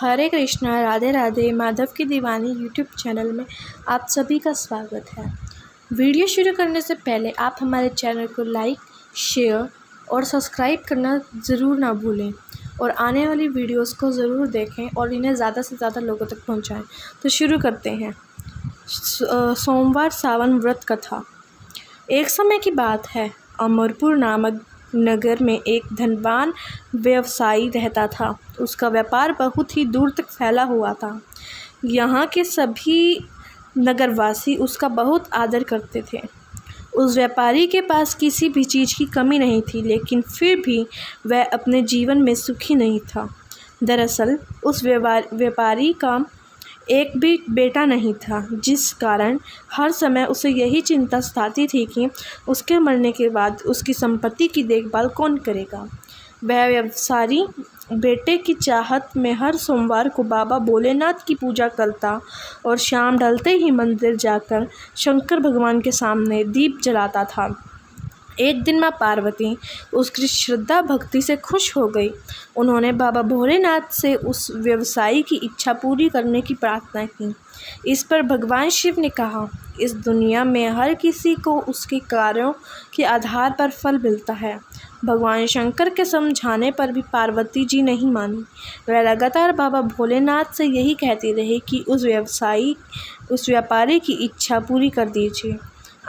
हरे कृष्णा, राधे राधे। माधव की दीवानी YouTube channel में आप सभी का स्वागत है। वीडियो शुरू करने से पहले आप हमारे चैनल को लाइक, शेयर और सब्सक्राइब करना ज़रूर ना भूलें और आने वाली वीडियोस को ज़रूर देखें और इन्हें ज़्यादा से ज़्यादा लोगों तक पहुंचाएं। तो शुरू करते हैं। सोमवार सावन व्रत कथा। एक समय की बात है, अमरपुर नामक नगर में एक धनवान व्यवसायी रहता था। उसका व्यापार बहुत ही दूर तक फैला हुआ था। यहाँ के सभी नगरवासी उसका बहुत आदर करते थे। उस व्यापारी के पास किसी भी चीज़ की कमी नहीं थी, लेकिन फिर भी वह अपने जीवन में सुखी नहीं था। दरअसल उस व्यापारी का एक भी बेटा नहीं था, जिस कारण हर समय उसे यही चिंता सताती थी कि उसके मरने के बाद उसकी संपत्ति की देखभाल कौन करेगा। वह व्यवसायी बेटे की चाहत में हर सोमवार को बाबा भोलेनाथ की पूजा करता और शाम ढलते ही मंदिर जाकर शंकर भगवान के सामने दीप जलाता था। एक दिन माँ पार्वती उसकी श्रद्धा भक्ति से खुश हो गई। उन्होंने बाबा भोलेनाथ से उस व्यवसायी की इच्छा पूरी करने की प्रार्थना की। इस पर भगवान शिव ने कहा, इस दुनिया में हर किसी को उसके कार्यों के आधार पर फल मिलता है। भगवान शंकर के समझाने पर भी पार्वती जी नहीं मानी। वह लगातार बाबा भोलेनाथ से यही कहती रही कि उस व्यापारी की इच्छा पूरी कर दीजिए।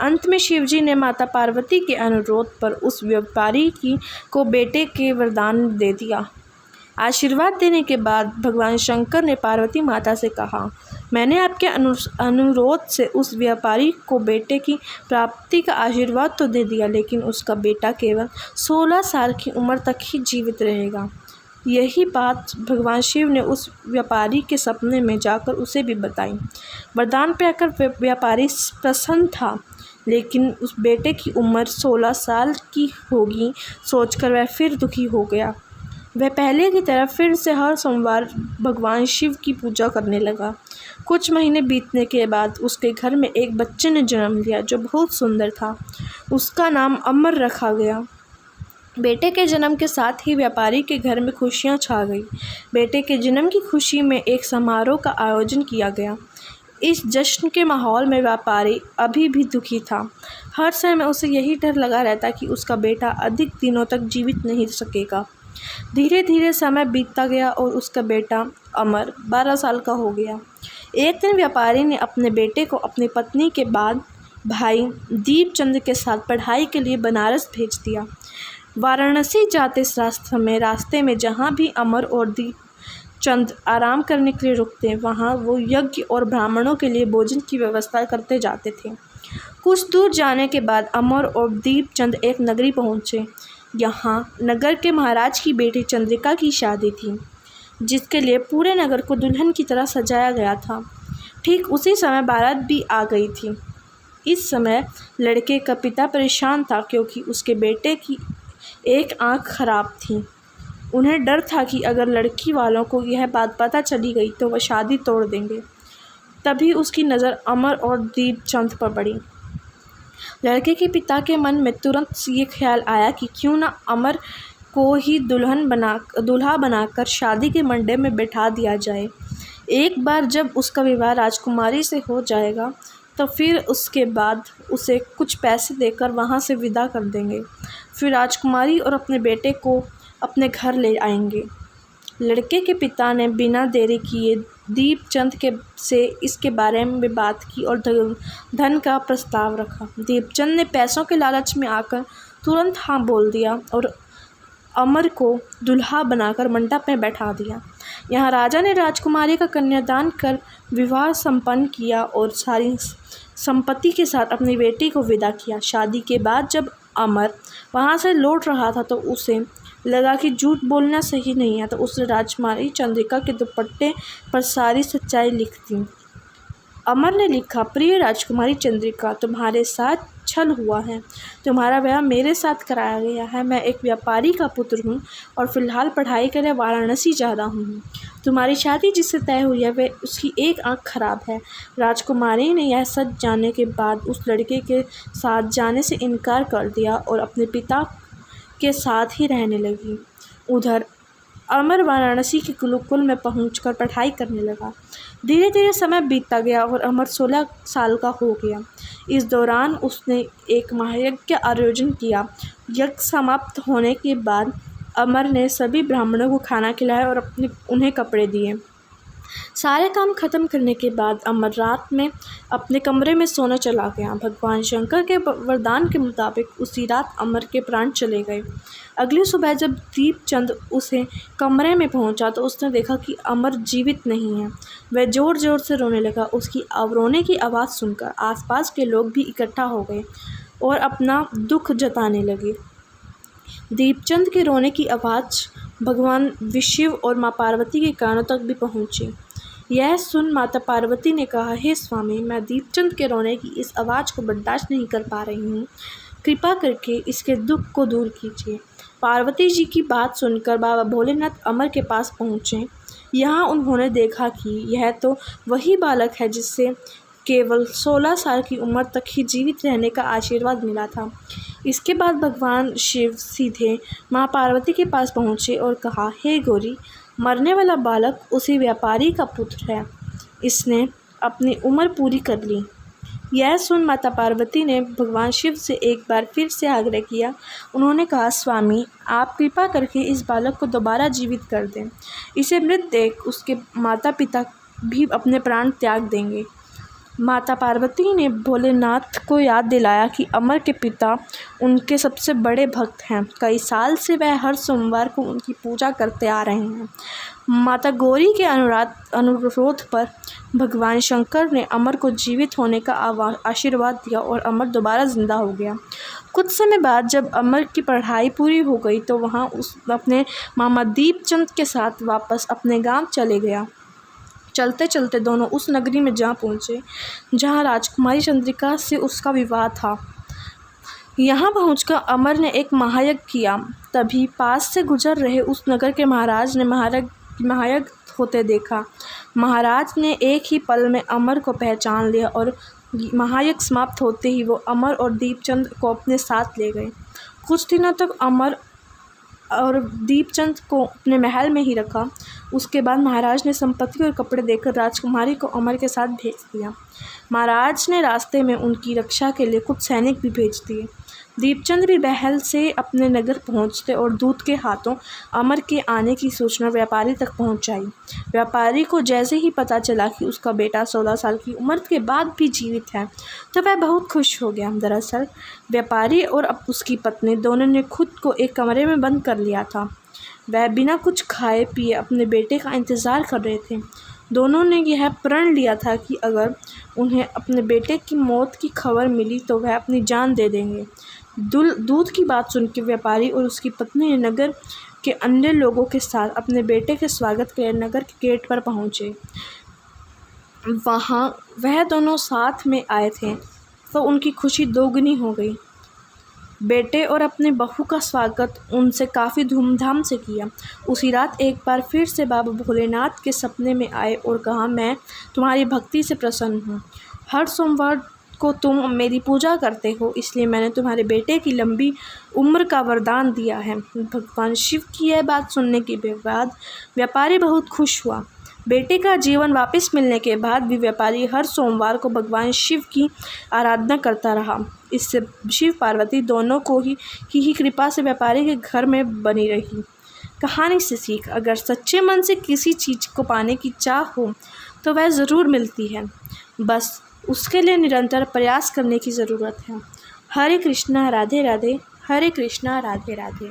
अंत में शिवजी ने माता पार्वती के अनुरोध पर उस व्यापारी को बेटे के वरदान दे दिया। आशीर्वाद देने के बाद भगवान शंकर ने पार्वती माता से कहा, मैंने आपके अनुरोध से उस व्यापारी को बेटे की प्राप्ति का आशीर्वाद तो दे दिया, लेकिन उसका बेटा केवल 16 साल की उम्र तक ही जीवित रहेगा। यही बात भगवान शिव ने उस व्यापारी के सपने में जाकर उसे भी बताई। वरदान पाकर व्यापारी प्रसन्न था, लेकिन उस बेटे की उम्र 16 साल की होगी सोचकर वह फिर दुखी हो गया। वह पहले की तरह फिर से हर सोमवार भगवान शिव की पूजा करने लगा। कुछ महीने बीतने के बाद उसके घर में एक बच्चे ने जन्म लिया जो बहुत सुंदर था। उसका नाम अमर रखा गया। बेटे के जन्म के साथ ही व्यापारी के घर में खुशियां छा गई। बेटे के जन्म की खुशी में एक समारोह का आयोजन किया गया। इस जश्न के माहौल में व्यापारी अभी भी दुखी था। हर समय उसे यही डर लगा रहता कि उसका बेटा अधिक दिनों तक जीवित नहीं सकेगा। धीरे धीरे समय बीतता गया और उसका बेटा अमर 12 साल का हो गया। एक दिन व्यापारी ने अपने बेटे को अपनी पत्नी के बाद भाई दीपचंद के साथ पढ़ाई के लिए बनारस भेज दिया। वाराणसी जाते रास्ते में जहाँ भी अमर और दीपचंद आराम करने के लिए रुकते, वहाँ वो यज्ञ और ब्राह्मणों के लिए भोजन की व्यवस्था करते जाते थे। कुछ दूर जाने के बाद अमर और दीपचंद एक नगरी पहुँचे। यहाँ नगर के महाराज की बेटी चंद्रिका की शादी थी, जिसके लिए पूरे नगर को दुल्हन की तरह सजाया गया था। ठीक उसी समय बारात भी आ गई थी। इस समय लड़के का पिता परेशान था, क्योंकि उसके बेटे की एक आँख खराब थी। उन्हें डर था कि अगर लड़की वालों को यह बात पता चली गई तो वह शादी तोड़ देंगे। तभी उसकी नज़र अमर और दीपचंद पर पड़ी। लड़के के पिता के मन में तुरंत ये ख्याल आया कि क्यों ना अमर को ही दूल्हा बनाकर शादी के मंडप में बैठा दिया जाए। एक बार जब उसका विवाह राजकुमारी से हो जाएगा तो फिर उसके बाद उसे कुछ पैसे देकर वहाँ से विदा कर देंगे। फिर राजकुमारी और अपने बेटे को अपने घर ले आएंगे। लड़के के पिता ने बिना देरी किए दीपचंद से इसके बारे में बात की और धन का प्रस्ताव रखा। दीपचंद ने पैसों के लालच में आकर तुरंत हाँ बोल दिया और अमर को दूल्हा बनाकर मंडप में बैठा दिया। यहाँ राजा ने राजकुमारी का कन्यादान कर विवाह संपन्न किया और सारी संपत्ति के साथ अपनी बेटी को विदा किया। शादी के बाद जब अमर वहाँ से लौट रहा था तो उसे लगा कि झूठ बोलना सही नहीं है, तो उसने राजकुमारी चंद्रिका के दुपट्टे पर सारी सच्चाई लिख दी। अमर ने लिखा, प्रिय राजकुमारी चंद्रिका, तुम्हारे साथ छल हुआ है। तुम्हारा ब्याह मेरे साथ कराया गया है। मैं एक व्यापारी का पुत्र हूँ और फिलहाल पढ़ाई के लिए वाराणसी जा रहा हूँ। तुम्हारी शादी जिससे तय हुई है वह उसकी एक आँख खराब है। राजकुमारी ने यह सच जानने के बाद उस लड़के के साथ जाने से इनकार कर दिया और अपने पिता के साथ ही रहने लगी। उधर अमर वाराणसी के गुरुकुल में पहुंचकर पढ़ाई करने लगा। धीरे धीरे समय बीतता गया और अमर 16 साल का हो गया। इस दौरान उसने एक महायज्ञ का आयोजन किया। यज्ञ समाप्त होने के बाद अमर ने सभी ब्राह्मणों को खाना खिलाया और उन्हें कपड़े दिए। सारे काम खत्म करने के बाद अमर रात में अपने कमरे में सोने चला गया। भगवान शंकर के वरदान के मुताबिक उसी रात अमर के प्राण चले गए। अगली सुबह जब दीपचंद उसे कमरे में पहुंचा तो उसने देखा कि अमर जीवित नहीं है। वह जोर जोर से रोने लगा। उसकी रोने की आवाज़ सुनकर आसपास के लोग भी इकट्ठा हो गए और अपना दुख जताने लगे। दीपचंद के रोने की आवाज़ भगवान विष्णु और माँ पार्वती के कानों तक भी पहुंची। यह सुन माता पार्वती ने कहा, हे स्वामी, मैं दीपचंद के रोने की इस आवाज़ को बर्दाश्त नहीं कर पा रही हूँ। कृपा करके इसके दुख को दूर कीजिए। पार्वती जी की बात सुनकर बाबा भोलेनाथ अमर के पास पहुँचे। यहाँ उन्होंने देखा कि यह तो वही बालक है जिससे केवल 16 साल की उम्र तक ही जीवित रहने का आशीर्वाद मिला था। इसके बाद भगवान शिव सीधे माँ पार्वती के पास पहुँचे और कहा, हे गौरी, मरने वाला बालक उसी व्यापारी का पुत्र है। इसने अपनी उम्र पूरी कर ली। यह सुन माता पार्वती ने भगवान शिव से एक बार फिर से आग्रह किया। उन्होंने कहा, स्वामी, आप कृपा करके इस बालक को दोबारा जीवित कर दें। इसे मृत देख उसके माता पिता भी अपने प्राण त्याग देंगे। माता पार्वती ने भोलेनाथ को याद दिलाया कि अमर के पिता उनके सबसे बड़े भक्त हैं। कई साल से वह हर सोमवार को उनकी पूजा करते आ रहे हैं। माता गौरी के अनुरोध पर भगवान शंकर ने अमर को जीवित होने का आशीर्वाद दिया और अमर दोबारा जिंदा हो गया। कुछ समय बाद जब अमर की पढ़ाई पूरी हो गई तो वहाँ उस अपने मामा दीपचंद के साथ वापस अपने गांव चले गया। चलते चलते दोनों उस नगरी में जा पहुँचे जहाँ राजकुमारी चंद्रिका से उसका विवाह था। यहाँ पहुँचकर अमर ने एक महायज्ञ किया। तभी पास से गुजर रहे उस नगर के महाराज ने महायज्ञ होते देखा। महाराज ने एक ही पल में अमर को पहचान लिया और महायज्ञ समाप्त होते ही वो अमर और दीपचंद को अपने साथ ले गए। कुछ दिनों तक अमर और दीपचंद को अपने महल में ही रखा। उसके बाद महाराज ने संपत्ति और कपड़े देकर राजकुमारी को अमर के साथ भेज दिया। महाराज ने रास्ते में उनकी रक्षा के लिए कुछ सैनिक भी भेज दिए। दीपचंद भी महल से अपने नगर पहुंचते और दूत के हाथों अमर के आने की सूचना व्यापारी तक पहुंचाई। व्यापारी को जैसे ही पता चला कि उसका बेटा 16 साल की उम्र के बाद भी जीवित है तो वह बहुत खुश हो गया। दरअसल व्यापारी और अब उसकी पत्नी दोनों ने खुद को एक कमरे में बंद कर लिया था। वह बिना कुछ खाए पिए अपने बेटे का इंतज़ार कर रहे थे। दोनों ने यह प्रण लिया था कि अगर उन्हें अपने बेटे की मौत की खबर मिली तो वह अपनी जान दे देंगे। दूत की बात सुनकर व्यापारी और उसकी पत्नी ने नगर के अन्य लोगों के साथ अपने बेटे के स्वागत के लिए नगर के गेट पर पहुँचे। वहाँ वह दोनों साथ में आए थे तो उनकी खुशी दोगुनी हो गई। बेटे और अपने बहू का स्वागत उनसे काफ़ी धूमधाम से किया। उसी रात एक बार फिर से बाबा भोलेनाथ के सपने में आए और कहा, मैं तुम्हारी भक्ति से प्रसन्न हूँ। हर सोमवार को तुम मेरी पूजा करते हो, इसलिए मैंने तुम्हारे बेटे की लंबी उम्र का वरदान दिया है। भगवान शिव की यह बात सुनने के बाद व्यापारी बहुत खुश हुआ। बेटे का जीवन वापस मिलने के बाद भी व्यापारी हर सोमवार को भगवान शिव की आराधना करता रहा। इससे शिव पार्वती दोनों को ही कृपा से व्यापारी के घर में बनी रही। कहानी से सीख, अगर सच्चे मन से किसी चीज़ को पाने की चाह हो तो वह ज़रूर मिलती है, बस उसके लिए निरंतर प्रयास करने की ज़रूरत है। हरे कृष्णा राधे राधे, हरे कृष्णा राधे राधे।